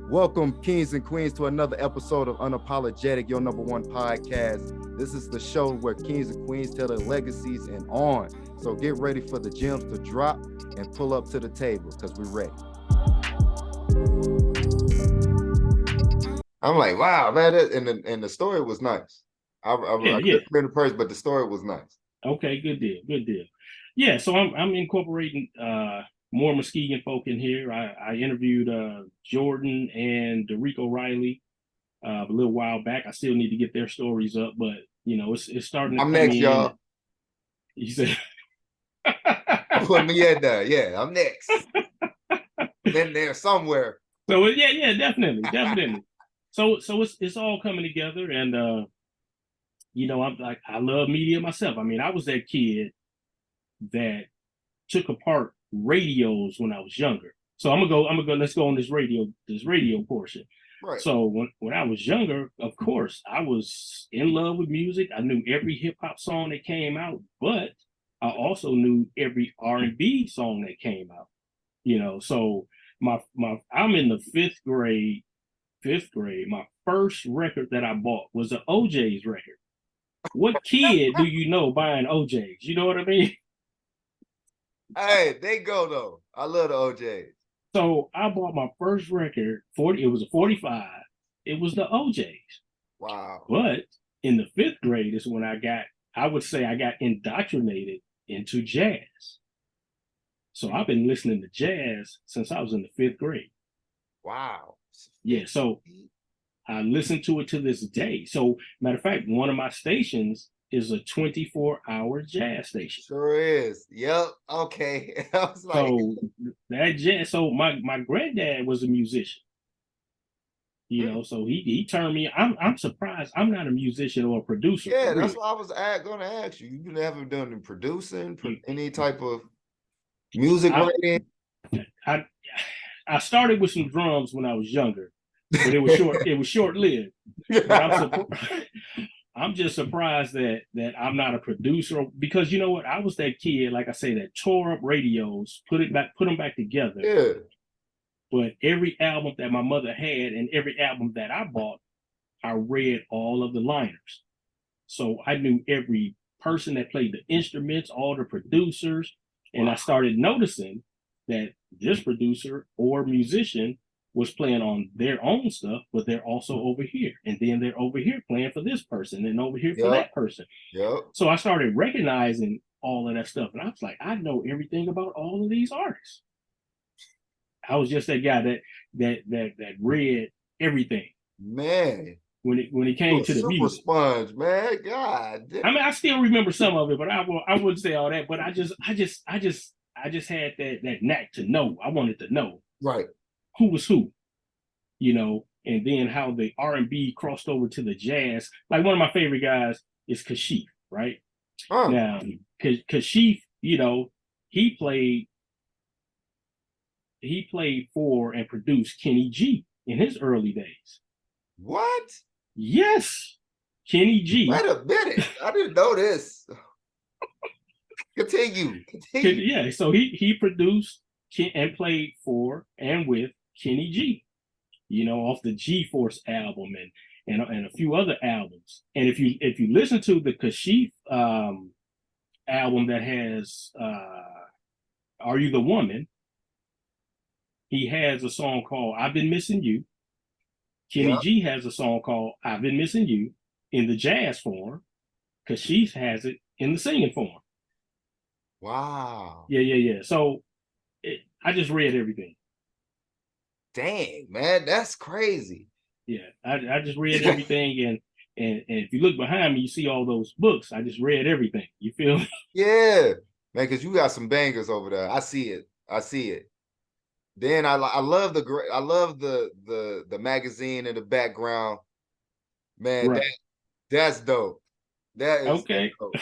Welcome, kings and queens, to another episode of Unapologetic, your number one podcast. This is the show where kings and queens tell their legacies and on. So get ready for the gems to drop and pull up to the table because we're ready. I'm like, wow, man, and the story was nice. I couldn't hear the person, but the story was nice. Okay, good deal. Yeah, so I'm incorporating more Muskegon folk in here. I interviewed Jordan and Derico Riley a little while back. I still need to get their stories up, but you know, it's starting to I'm next, y'all. You said put me in there. Yeah, I'm next. In there somewhere. So yeah, definitely. So it's all coming together, and you know, I love media myself. I mean, I was that kid that took apart radios when I was younger. So I'm gonna go. Let's go on this radio portion. Right. So when I was younger, of course, I was in love with music. I knew every hip hop song that came out, but I also knew every R&B song that came out. You know, so I'm in the fifth grade. My first record that I bought was an OJ's record. What kid do you know buying OJ's? You know what I mean? Hey, they go though. I love the OJ's. So I bought my first record, it was a 45. It was the OJ's. Wow. But in the fifth grade is when I would say I got indoctrinated into jazz. So I've been listening to jazz since I was in the fifth grade. Wow. Yeah, so I listen to it to this day. So matter of fact, one of my stations is a 24-hour jazz station. Sure is. Yep. Okay. I was like, so that jazz. So my granddad was a musician. You know, so he turned me. I'm surprised I'm not a musician or a producer. Yeah, that's what I was going to ask you. You never done any producing, any type of music writing? I started with some drums when I was younger, but it was short. It was short-lived. I'm just surprised that I'm not a producer, because you know what? I was that kid, like I say, that tore up radios, put them back together. Yeah. But every album that my mother had and every album that I bought, I read all of the liners. So I knew every person that played the instruments, all the producers, and I started noticing that this producer or musician was playing on their own stuff, but they're also over here. And then they're over here playing for this person and over here for that person. Yep. So I started recognizing all of that stuff. And I was like, I know everything about all of these artists. I was just that guy that read everything. Man. When it came to the music. Sponge, man. God. I mean, I still remember some of it, but I wouldn't say all that. But I just had that knack to know. I wanted to know. Right. Who was who, you know, and then how the R&B crossed over to the jazz. Like one of my favorite guys is Kashif, right? Oh. Now, Kashif, you know, he played for and produced Kenny G in his early days. What? Yes, Kenny G. Wait a minute, I didn't know this. Continue. Yeah, so he produced and played for and with Kenny G, you know, off the G-Force album and a few other albums. And if you listen to the Kashif album that has Are You the Woman, he has a song called I've Been Missing You. Kenny G has a song called I've Been Missing You in the jazz form. Kashif has it in the singing form. Wow. Yeah. So I just read everything. Dang, man, that's crazy. Yeah, I just read everything, and if you look behind me, you see all those books. I just read everything. You feel me? Yeah, man, because you got some bangers over there. I see it. Then I love the magazine in the background. Man, right. That's dope. That is okay. Dope.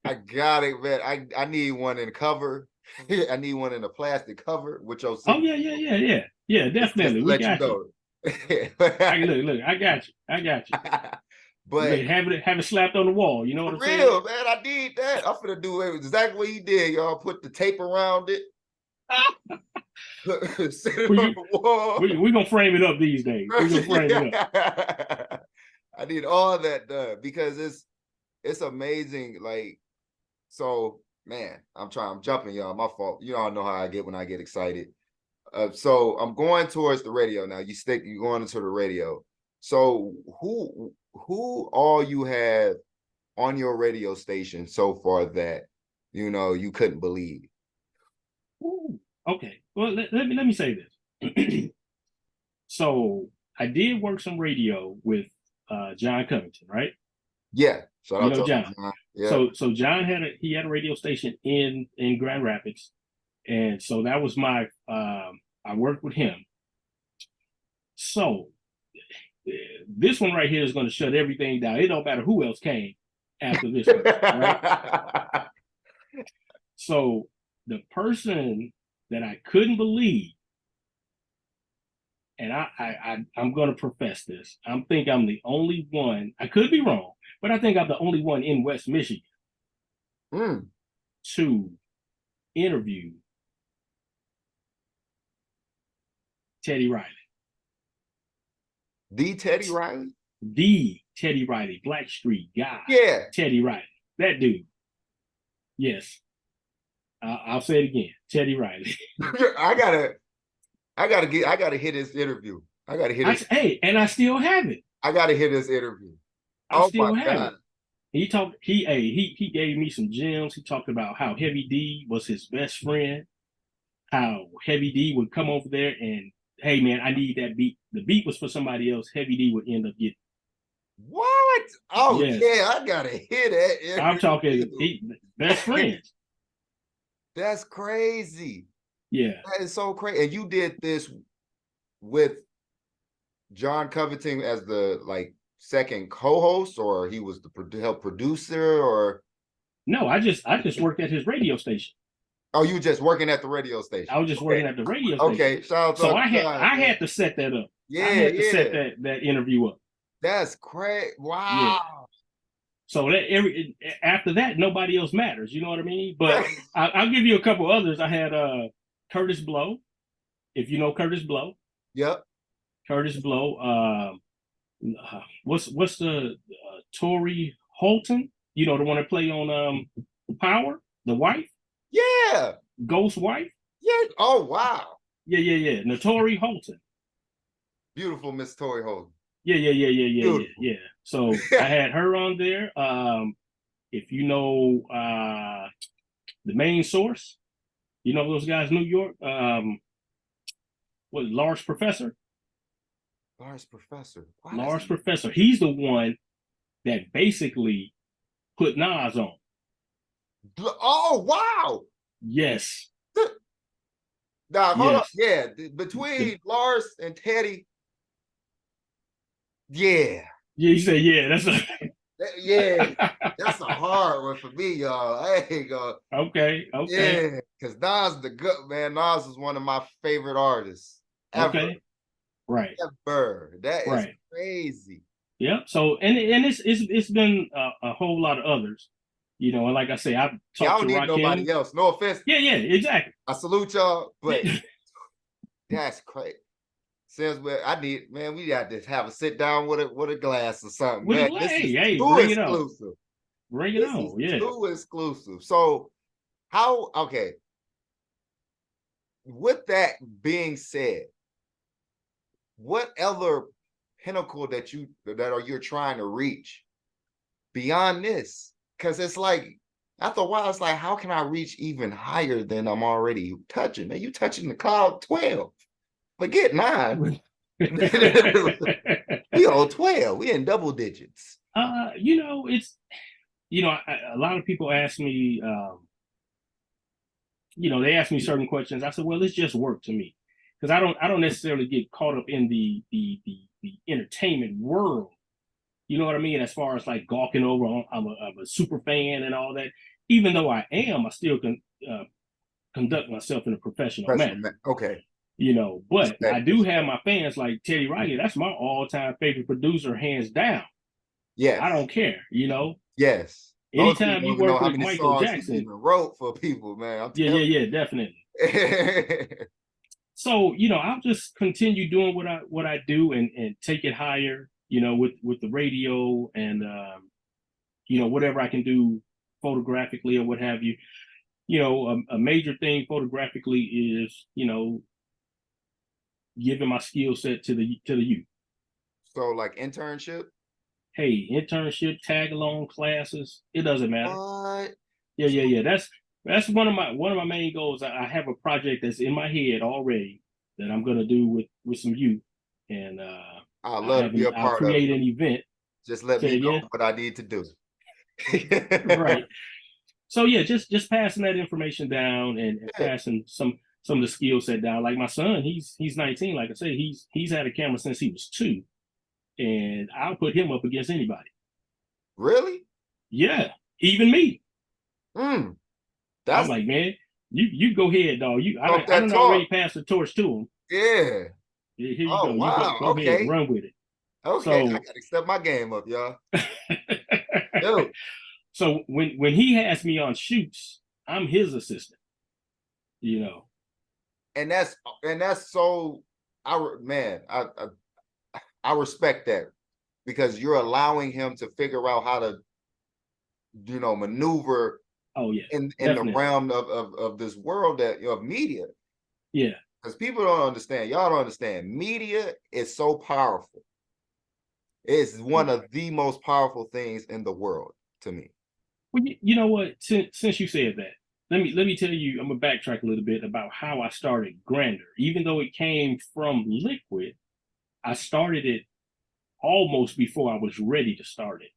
I got it, man. I need one in cover. I need one in a plastic cover with your. Oh yeah, definitely. We got you. Look, I got you. But have it slapped on the wall. You know what I'm saying? Real, man. I need that. I'm gonna do exactly what he did, y'all. Put the tape around it. Set it on the wall. We're gonna frame it up these days. We're gonna frame it up. I need all that done because it's amazing. Like, so man, I'm jumping, y'all. My fault. You all know how I get when I get excited. So I'm going towards the radio now. You're going into the radio. So who all you have on your radio station so far that you couldn't believe? Ooh, okay. Well, let me say this. So I did work some radio with John Covington, right? Yeah. Shout out to John. Yeah. So John had a radio station in Grand Rapids, and so that was my I worked with him. So this one right here is going to shut everything down. It don't matter who else came after this one, right? So the person that I couldn't believe, and I'm going to profess this. I'm the only one. I could be wrong, but I think I'm the only one in West Michigan to interview Teddy Riley. The Teddy Riley? The Teddy Riley, Blackstreet guy. Yeah. Teddy Riley. That dude. Yes. I'll say it again. Teddy Riley. I gotta hit his interview. I gotta hit his. Hey, and I still have it. I gotta hit his interview. I still have it. He gave me some gems. He talked about how Heavy D was his best friend, how Heavy D would come over there and, hey man, I need that beat. The beat was for somebody else. Heavy D would end up getting. What? Oh yes. Yeah, I gotta hit it. I'm talking best friends. That's crazy. Yeah. That is so crazy. And you did this with John Covington as the second co-host, or he was the help producer, or? No, I just worked at his radio station. Oh, you were just working at the radio station? I was just working at the radio station. Okay, shout out to so I had to set that up. Yeah, I had to set that interview up. That's crazy. Wow. Yeah. So that after that, nobody else matters. You know what I mean? But I'll give you a couple others. I had Curtis Blow, if you know Curtis Blow. Yep. Curtis Blow. What's the Tori Holton? You know, the one that play on Power, the wife. Yeah. Ghost wife. Yeah. Oh wow. Yeah. Tori Holton. Beautiful Miss Tori Holton. Yeah. So I had her on there. If you know the main source, you know those guys, New York. What, Lars Professor? Lars Professor. Lars Professor. He's the one that basically put Nas on. Oh wow. Yes. Now hold up. Yeah, between Lars and Teddy. Yeah. Yeah, you say yeah. That's that's a hard one for me, y'all. I ain't gonna. Okay. Yeah, because Nas the good man. Nas is one of my favorite artists ever. Okay. Right. Ever. That is crazy. Yep. So and it's been a whole lot of others, you know. And like I say, I've talked to Rakim. I don't need nobody else. No offense. Yeah, exactly. I salute y'all, but that's crazy. Since we got to have a sit down with a glass or something. Man, this is too exclusive. Bring it on. Yeah. Too exclusive. So with that being said, what other pinnacle that you're trying to reach beyond this? Because it's like after a while, it's like, how can I reach even higher than I'm already touching? Man, you touching the cloud 12. Forget 9. We on 12. We in double digits. It's a lot of people ask me, they ask me certain questions. I said, well, it's just work to me. Because I don't necessarily get caught up in the entertainment world. You know what I mean? As far as like gawking over, I'm a super fan and all that. Even though I am, I still can conduct myself in a professional manner. Okay. But I do have my fans like Teddy Riley. That's my all-time favorite producer, hands down. Yeah, I don't care. Yes. Anytime you work with Michael Jackson, even wrote for people, man. Yeah, definitely. So, you know, I'll just continue doing what I do and take it higher, you know, with the radio and you know, whatever I can do photographically or what have you. You know, a major thing photographically is, you know, giving my skill set to the youth. So like internship? Hey, internship, tag along classes, it doesn't matter. What? Yeah, yeah, yeah. That's one of my main goals. I have a project that's in my head already that I'm gonna do with some youth, and I'd love to be a I'll part of create it. an event. Just let Say me know again, what I need to do. right? So yeah, just passing that information down and Yeah, passing some of the skill set down. Like my son, he's 19. Like I say, he's had a camera since he was 2, and I'll put him up against anybody. really? Yeah, even me. Mm, I'm that's like, man, you go ahead, dog. talk I that don't talk. already pass the torch to him. Yeah. Here you Oh go. You wow. go ahead, Okay. run with it. Okay. I So gotta step my game up, y'all. Dude. so when he has me on shoots, I'm his assistant. You know. And that's so man, I respect that because you're allowing him to figure out how to, maneuver Oh yeah, in the definitely. realm of this world of media. Yeah. Because people don't understand, y'all don't understand. Media is so powerful. It's one of the most powerful things in the world to me. Well, you know what? Since you said that, let me tell you. I'm gonna backtrack a little bit about how I started Grander. Even though it came from Liquid, I started it almost before I was ready to start it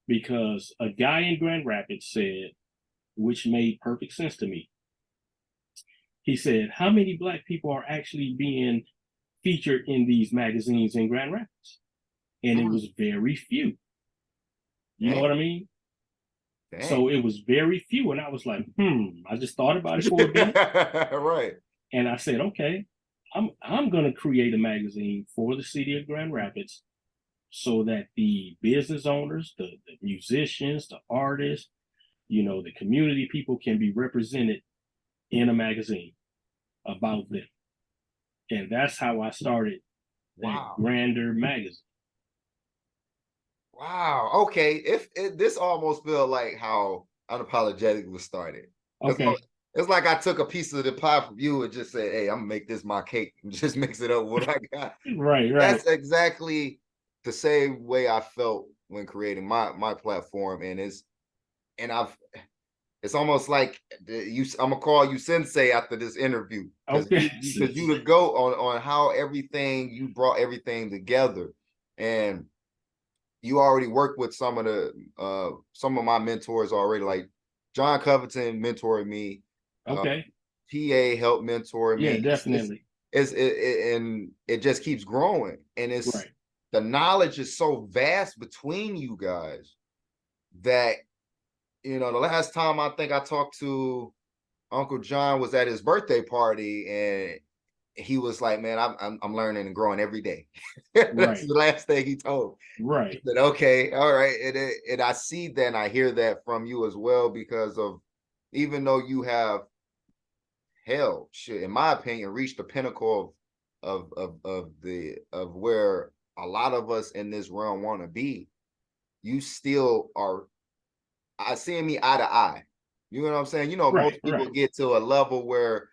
because a guy in Grand Rapids said, which made perfect sense to me. He said, "How many black people are actually being featured in these magazines in Grand Rapids?" And it Mm, was very few. You know dang, what I mean? dang. So it was very few. And I was like, I just thought about it for a minute. Right. And I said, okay, I'm gonna create a magazine for the city of Grand Rapids so that the business owners, the musicians, the artists, you know, the community people can be represented in a magazine about them. And that's how I started that Wow. Grander magazine. Wow. Okay. If this almost feel like how Unapologetic was started. It's Okay. it's like I took a piece of the pie from you and just said, "Hey, I'm gonna make this my cake and just mix it up with what I got." Right, right, That's exactly the same way I felt when creating my platform, and I've it's almost like I'm gonna call you sensei after this interview because okay. you the go on how everything you brought everything together, and you already work with some of my mentors already, like John Covington mentored me, uh, Okay. PA helped mentor Yeah, me. definitely. And it just keeps growing, and it's Right. the knowledge is so vast between you guys that the last time I think I talked to Uncle John was at his birthday party, and he was like, "Man, I'm learning and growing every day." That's Right. the last thing he told. I Right. said, "Okay, all right," and I see that, and I hear that from you as well because of even though you have hell, shit, in my opinion, reached the pinnacle of where a lot of us in this realm want to be. You still are I seeing me eye to eye. You know what I'm saying? Right. Most people Right. get to a level where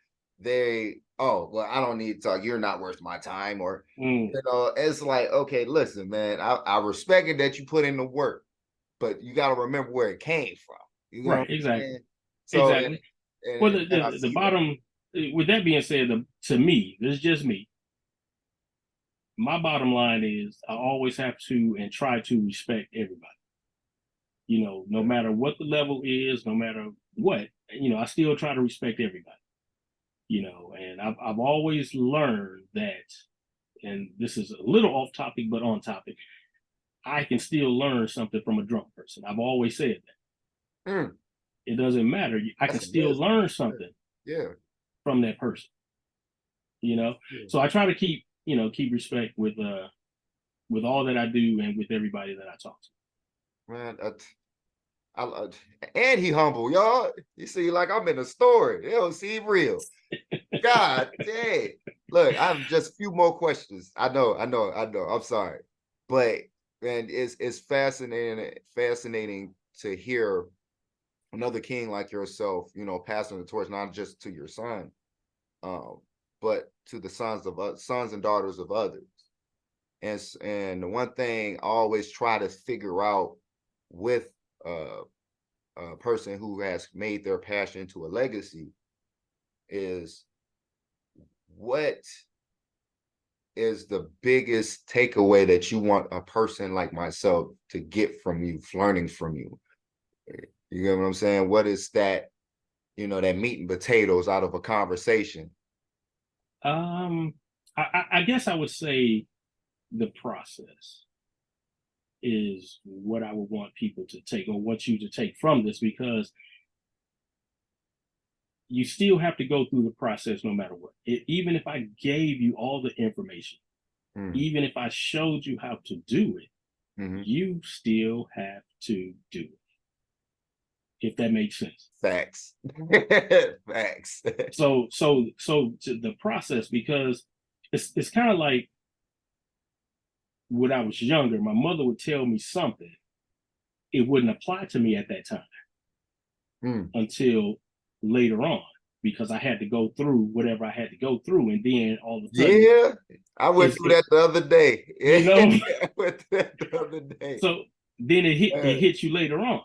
oh, well, I don't need to talk. You're not worth my time. Or, Mm. it's like, okay, listen, man, I respect it that you put in the work, but you got to remember where it came from. You know what Right. I'm Exactly. saying? So, and, Exactly. Well, and I the see that. bottom. With that being said, to me, this is just me. My bottom line is I always have to and try to respect everybody. You know, no matter what the level is, no matter what, you know, I still try to respect everybody. You know, and I've always learned that, and this is a little off topic but on topic. I can still learn something from a drunk person. I've always said that. Mm, It doesn't matter. I can that's still wisdom. learn something Yeah. from that person. You know, Yeah. so I try to keep respect with all that I do and with everybody that I talk to. Man, I and he humble, y'all. You see, like I'm in a story. It don't seem real. God dang. Look, I have just a few more questions. I know. I'm sorry. But man, it's fascinating to hear another king like yourself, you know, passing the torch not just to your son, but to the sons and daughters of others. And the one thing I always try to figure out with a person who has made their passion into a legacy is what is the biggest takeaway that you want a person like myself to get from you, learning from you? You get what I'm saying? What is that, you know, that meat and potatoes out of a conversation? I guess I would say the process is what I would want people to take, or want you to take from this, because you still have to go through the process no matter what. Even if I gave you all the information, even if I showed you how to do it, you still have to do it. If that makes sense. Facts. Facts. So to the process, because it's kind of like when I was younger, my mother would tell me something, it wouldn't apply to me at that time until later on, because I had to go through whatever I had to go through, and then all of a sudden, yeah, I went through that the other day. You know, I went through that the other day. So then it hits you later on.